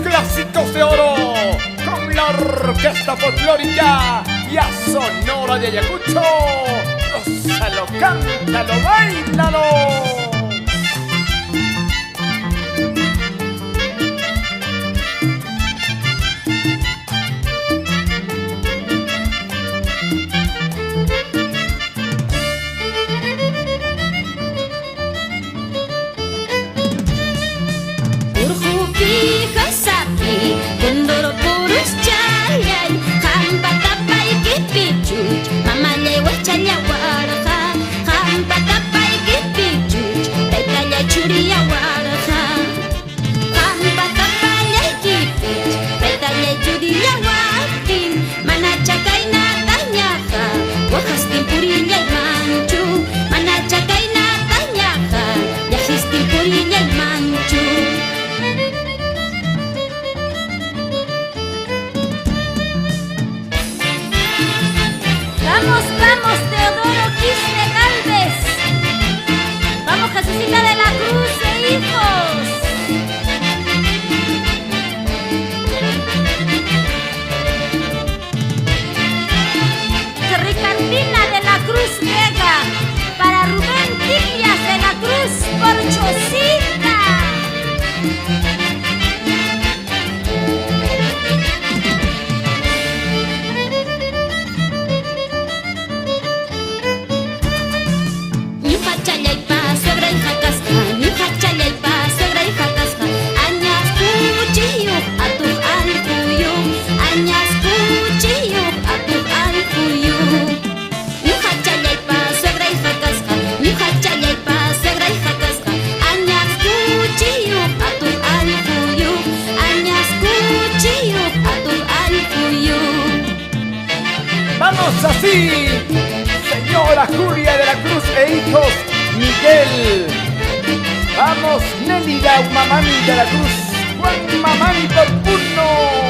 clásicos de oro con la orquesta folclórica y a Sonora de Ayacucho. Gózalo, cántalo, báilalo. Vamos, vamos, Teodoro Quispe Galvez. Vamos, Jesucita de la Cruz e hijos. Ricardina de la Cruz Vega. Para Rubén Tiglias de la Cruz por Chosita. Vamos así, señora Julia de la Cruz e hijos Miguel. Vamos, Nélida Umamani de la Cruz, Juan Mamani por uno.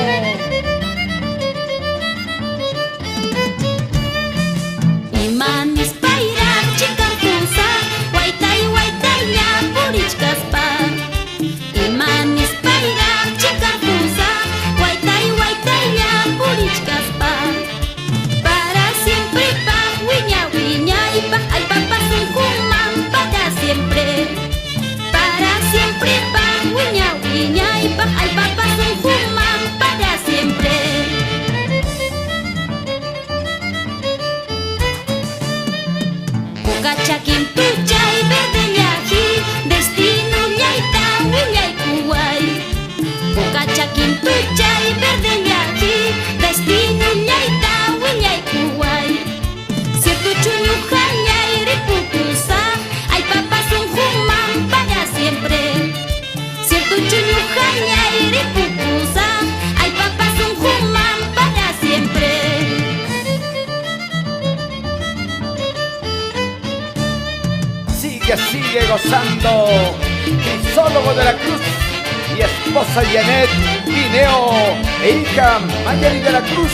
Sigue gozando Crisólogo de la Cruz y esposa Janet Guineo e hija Mayeli de la Cruz.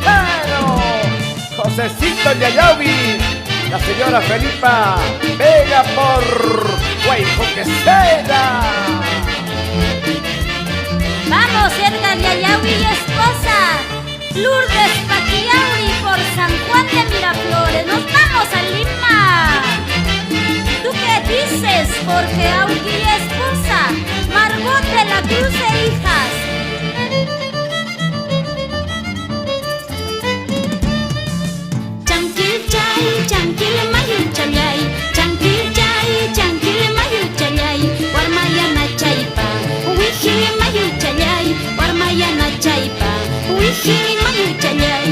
Bueno, Josecito Yayaui, la señora Felipa Vega por Guayjo Quesera. Vamos, Edgar Yayaui y esposa Lourdes Paquiauri por San Juan de Miraflores. Nos vamos a Lima. ¿Tú qué dices? Porque Auqui y esposa Margot de la Cruz e hijas. Chanquil chay, chanquil mayu chayay, chanquil chay, chanquil mayu chayay, warmayana chaypa, uwihili mayu chayay, warmayana chaypa, uwihili mayu chayay.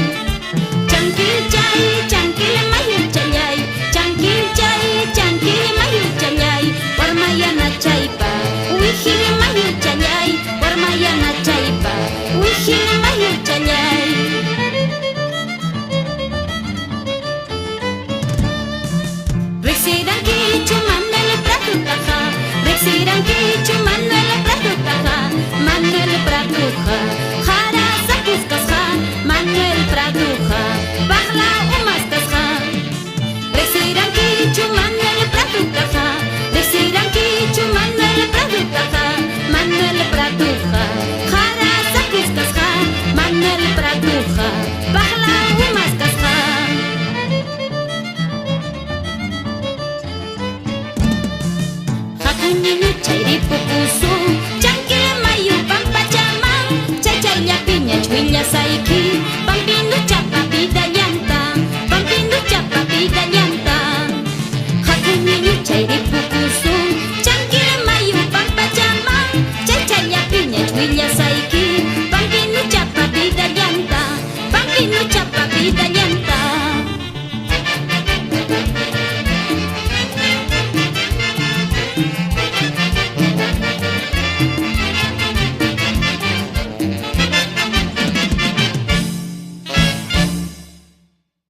Chanquil chay, chanquil mayu chayay, chanquil chay, chanquil mayu chayay, warmayana chaypa, uwihili mayu chayay, warmayana ñuñu chayripukusu Chankili mayu pampachama Chaychayllapi ñachwilla sayki Pampindu